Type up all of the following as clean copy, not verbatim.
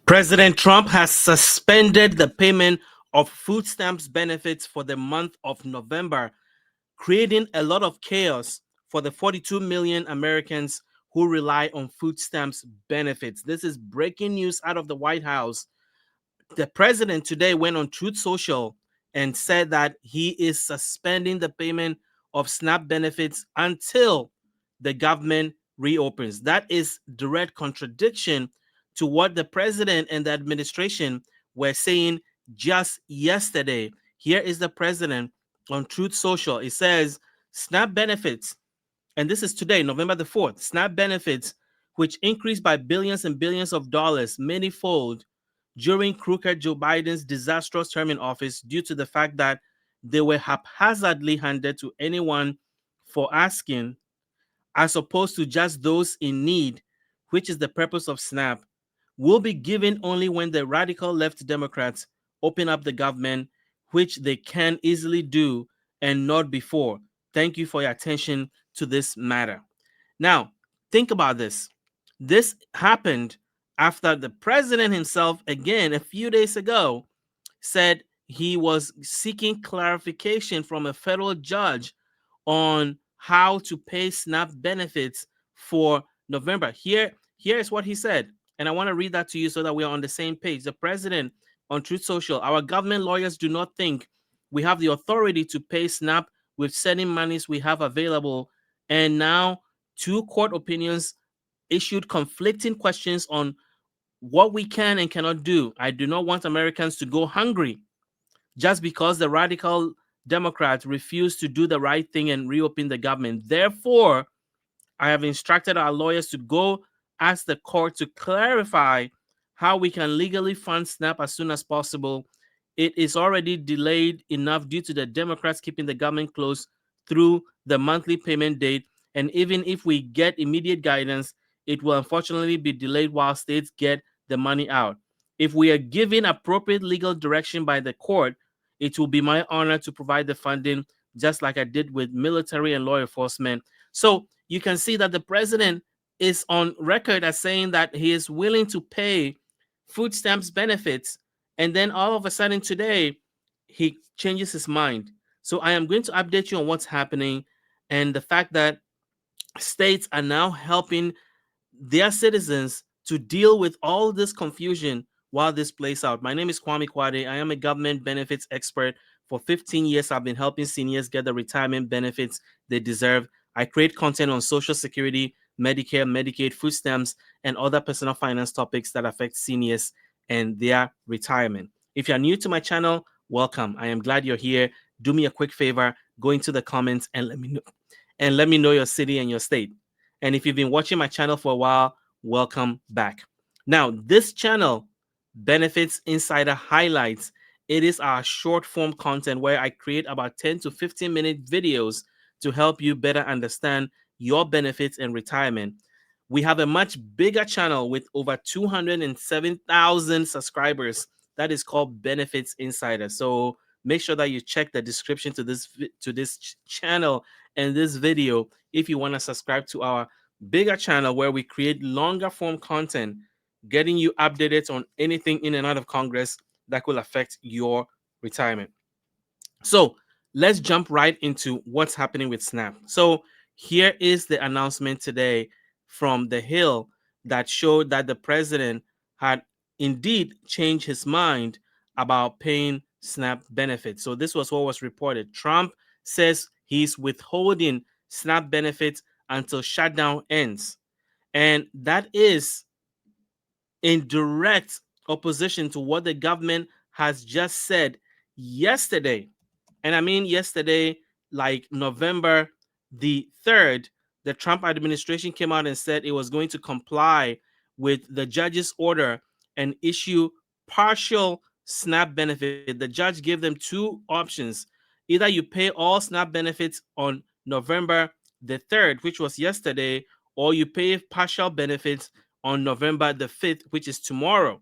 President Trump has suspended the payment of food stamps benefits for the month of November, creating a lot of chaos for the 42 million Americans who rely on food stamps benefits. This is breaking news out of the White House. The president today went on Truth Social and said that he is suspending the payment of SNAP benefits until the government reopens. That is direct contradiction to what the president and the administration were saying just yesterday. Here is the president on Truth Social. It says SNAP benefits, and this is today, November the 4th, SNAP benefits, which increased by billions and billions of dollars, manyfold, during crooked Joe Biden's disastrous term in office due to the fact that they were haphazardly handed to anyone for asking, as opposed to just those in need, which is the purpose of SNAP, will be given only when the radical left Democrats open up the government, which they can easily do and not before. Thank you for your attention to this matter. Now, think about this. This happened after the president himself, again, a few days ago, said he was seeking clarification from a federal judge on how to pay SNAP benefits for November. Here is what he said, and I want to read that to you so that we are on the same page. The president on Truth Social: our government lawyers do not think we have the authority to pay SNAP with certain monies we have available, and now two court opinions issued conflicting questions on what we can and cannot do. I do not want Americans to go hungry just because the radical Democrats refuse to do the right thing and reopen the government. Therefore, I have instructed our lawyers to go ask the court to clarify how we can legally fund SNAP as soon as possible. It is already delayed enough due to the Democrats keeping the government closed through the monthly payment date. And even if we get immediate guidance, it will unfortunately be delayed while states get the money out. If we are given appropriate legal direction by the court, it will be my honor to provide the funding, just like I did with military and law enforcement. So you can see that the president is on record as saying that he is willing to pay food stamps benefits, and then all of a sudden today he changes his mind. So I am going to update you on what's happening and the fact that states are now helping their citizens to deal with all this confusion while this plays out. My name is Kwame Kwade. I am a government benefits expert. For 15 years, I've been helping seniors get the retirement benefits they deserve. I create content on Social Security, Medicare, Medicaid, food stamps, and other personal finance topics that affect seniors and their retirement. If you're new to my channel, welcome. I am glad you're here. Do me a quick favor, go into the comments and let me know your city and your state. And if you've been watching my channel for a while, welcome back. Now, this channel, Benefits Insider Highlights, it is our short form content where I create about 10 to 15-minute videos to help you better understand your benefits and retirement. We have a much bigger channel with over 207,000 subscribers that is called Benefits Insider. So make sure that you check the description to this channel and this video if you want to subscribe to our bigger channel where we create longer form content, getting you updated on anything in and out of Congress that could affect your retirement. So let's jump right into what's happening with SNAP. So here is the announcement today from the Hill that showed that the president had indeed changed his mind about paying SNAP benefits. So this was what was reported. Trump says he's withholding SNAP benefits until shutdown ends. And that is in direct opposition to what the government has just said yesterday. And I mean yesterday, like November the 3rd, the Trump administration came out and said it was going to comply with the judge's order and issue partial SNAP benefit. The judge gave them two options. Either you pay all SNAP benefits on November the 3rd, which was yesterday, or you pay partial benefits on November the 5th, which is tomorrow.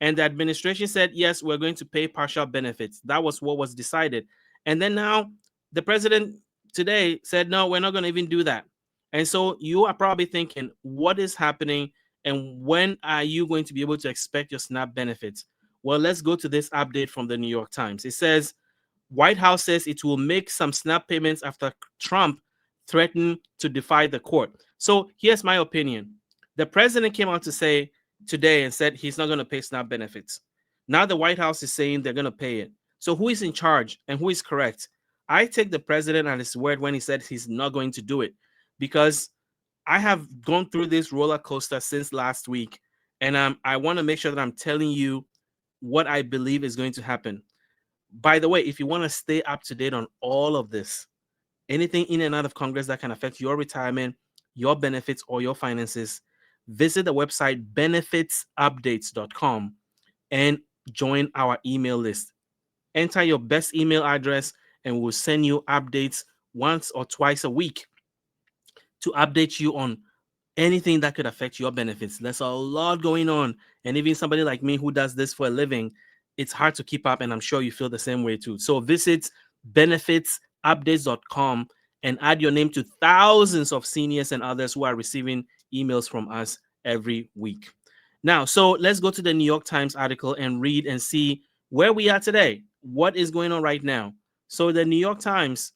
And the administration said, yes, we're going to pay partial benefits. That was what was decided. And then now the president today said, no, we're not going to even do that. And so you are probably thinking, what is happening And when are you going to be able to expect your SNAP benefits? Well, let's go to this update from the New York Times. It says White House says it will make some SNAP payments after Trump threatened to defy the court. So here's my opinion. The president came out to say today and said he's not going to pay SNAP benefits. Now the White House is saying they're going to pay it. So who is in charge and who is correct? I take the president at his word when he said he's not going to do it, because I have gone through this roller coaster since last week, and I want to make sure that I'm telling you what I believe is going to happen. By the way, if you want to stay up to date on all of this, anything in and out of Congress that can affect your retirement, your benefits, or your finances, visit the website benefitsupdates.com and join our email list. Enter your best email address, and we'll send you updates once or twice a week to update you on anything that could affect your benefits. There's a lot going on. And even somebody like me who does this for a living, it's hard to keep up. And I'm sure you feel the same way too. So visit benefitsupdates.com and add your name to thousands of seniors and others who are receiving emails from us every week. Now, so let's go to the New York Times article and read and see where we are today. What is going on right now? So the New York Times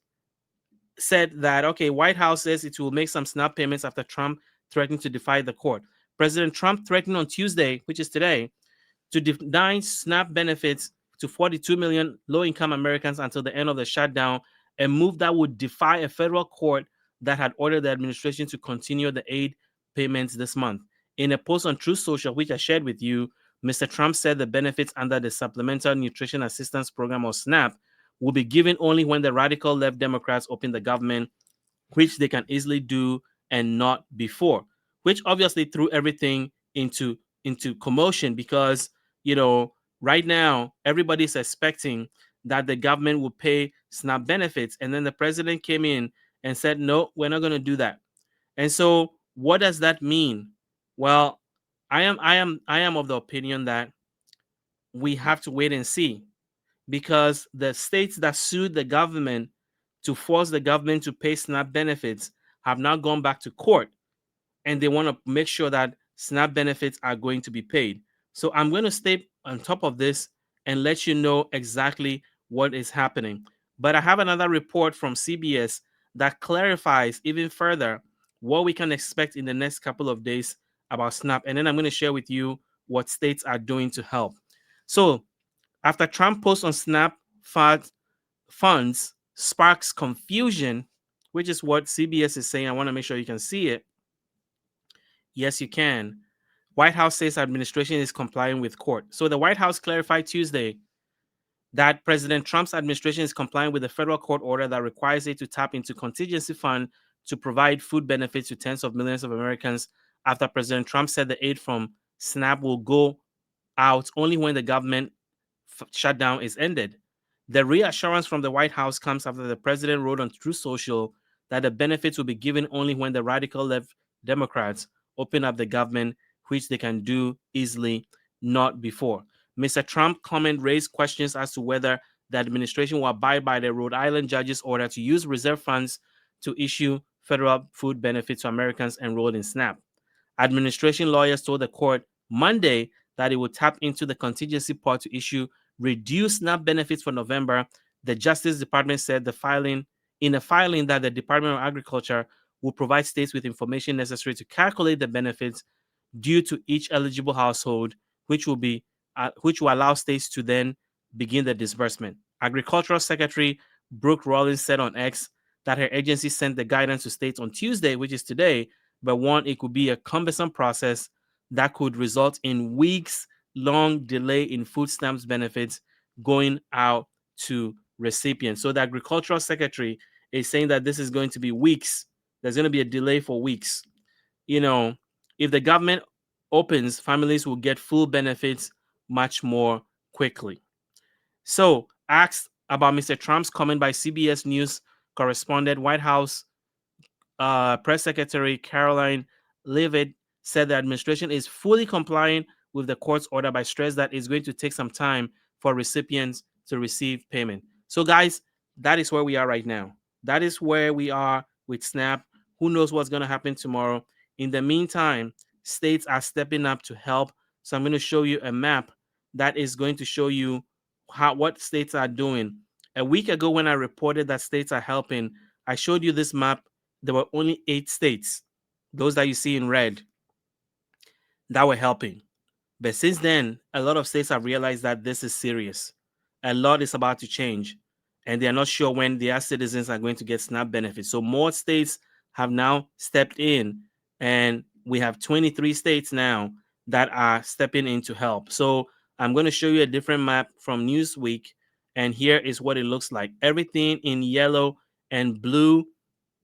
said that, okay, White House says it will make some SNAP payments after Trump threatened to defy the court. President Trump threatened on Tuesday, which is today, to deny SNAP benefits to 42 million low-income Americans until the end of the shutdown, a move that would defy a federal court that had ordered the administration to continue the aid payments this month. In a post on Truth Social, which I shared with you, Mr. Trump said the benefits under the Supplemental Nutrition Assistance Program, or SNAP, will be given only when the radical left Democrats open the government, which they can easily do, and not before, which obviously threw everything into commotion, because right now everybody's expecting that the government will pay SNAP benefits, and then the president came in and said, no, we're not going to do that. And so what does that mean? Well, I am of the opinion that we have to wait and see, because the states that sued the government to force the government to pay SNAP benefits have now gone back to court, and they want to make sure that SNAP benefits are going to be paid. So I'm going to stay on top of this and let you know exactly what is happening. But I have another report from CBS that clarifies even further what we can expect in the next couple of days about SNAP. And then I'm going to share with you what states are doing to help. So after Trump posts on SNAP funds sparks confusion, which is what CBS is saying. I want to make sure you can see it. Yes, you can. White House says administration is complying with court. So the White House clarified Tuesday that President Trump's administration is complying with a federal court order that requires it to tap into contingency fund to provide food benefits to tens of millions of Americans, after President Trump said the aid from SNAP will go out only when the government shutdown is ended. The reassurance from the White House comes after the president wrote on Truth Social that the benefits will be given only when the radical left Democrats open up the government, which they can do easily, not before. Mr. Trump's comment raised questions as to whether the administration will abide by the Rhode Island judge's order to use reserve funds to issue federal food benefits to Americans enrolled in SNAP. Administration lawyers told the court Monday that it would tap into the contingency pot to issue reduced SNAP benefits for November. The Justice Department said in a filing that the Department of Agriculture will provide states with information necessary to calculate the benefits due to each eligible household, which will allow states to then begin the disbursement. Agricultural Secretary Brooke Rollins said on X that her agency sent the guidance to states on Tuesday, which is today, but warned it could be a cumbersome process that could result in weeks-long delay in food stamps benefits going out to recipients. So the Agricultural Secretary is saying that this is going to be weeks. There's going to be a delay for weeks. If the government opens, families will get full benefits much more quickly. So, asked about Mr. Trump's comment by CBS News correspondent, White House Press Secretary Caroline Leavitt said the administration is fully complying with the court's order, by stress that it's going to take some time for recipients to receive payment. So, guys, that is where we are right now. That is where we are with SNAP. Who knows what's going to happen tomorrow? In the meantime, states are stepping up to help. So I'm going to show you a map that is going to show you what states are doing. A week ago, when I reported that states are helping, I showed you this map. There were only 8 states, those that you see in red, that were helping. But since then, a lot of states have realized that this is serious. A lot is about to change, and they are not sure when their citizens are going to get SNAP benefits. So more states have now stepped in, and we have 23 states now that are stepping in to help. So I'm going to show you a different map from Newsweek, and here is what it looks like. Everything in yellow and blue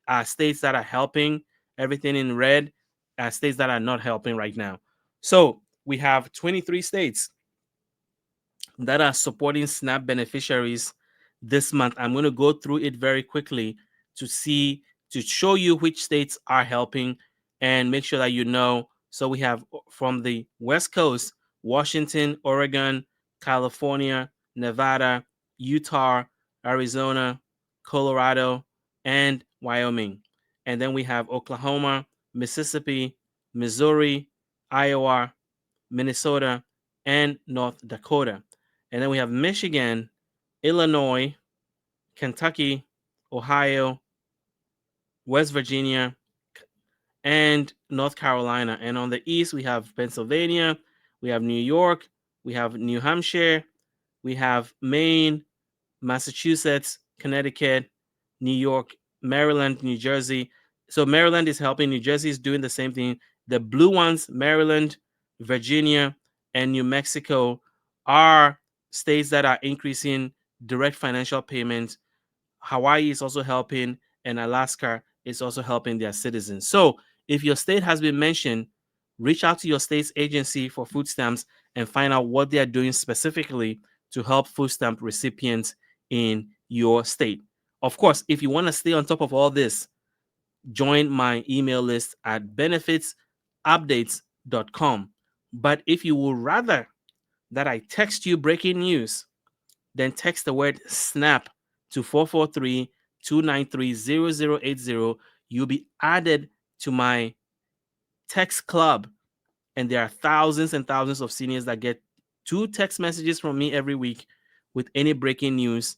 are states that are helping. Everything in red are states that are not helping right now. So we have 23 states that are supporting SNAP beneficiaries this month. I'm going to go through it very quickly to show you which states are helping and make sure that you know. So we have from the West Coast, Washington, Oregon, California, Nevada, Utah, Arizona, Colorado, and Wyoming. And then we have Oklahoma, Mississippi, Missouri, Iowa, Minnesota, and North Dakota. And then we have Michigan, Illinois, Kentucky, Ohio, West Virginia, and North Carolina. And on the east, we have Pennsylvania, we have New York, we have New Hampshire, we have Maine, Massachusetts, Connecticut, New York, Maryland, New Jersey. So Maryland is helping. New Jersey is doing the same thing. The blue ones, Maryland, Virginia, and New Mexico, are states that are increasing direct financial payments. Hawaii is also helping, and Alaska is also helping their citizens. So if your state has been mentioned, reach out to your state's agency for food stamps and find out what they are doing specifically to help food stamp recipients in your state. Of course, if you want to stay on top of all this, join my email list at benefitsupdates.com. But if you would rather that I text you breaking news, then text the word SNAP to 443 293 0080. You'll be added to my text club, and there are thousands and thousands of seniors that get 2 text messages from me every week with any breaking news,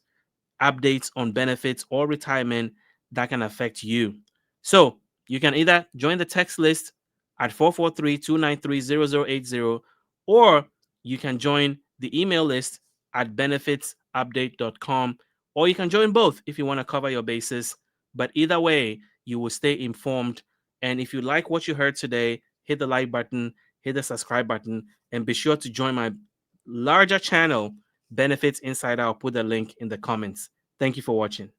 updates on benefits or retirement that can affect you. So you can either join the text list at 443 293 0080, or you can join the email list at benefitsupdate.com, or you can join both if you want to cover your bases. But either way, you will stay informed. And if you like what you heard today, hit the like button, hit the subscribe button, and be sure to join my larger channel, Benefits Insider. I'll put the link in the comments. Thank you for watching.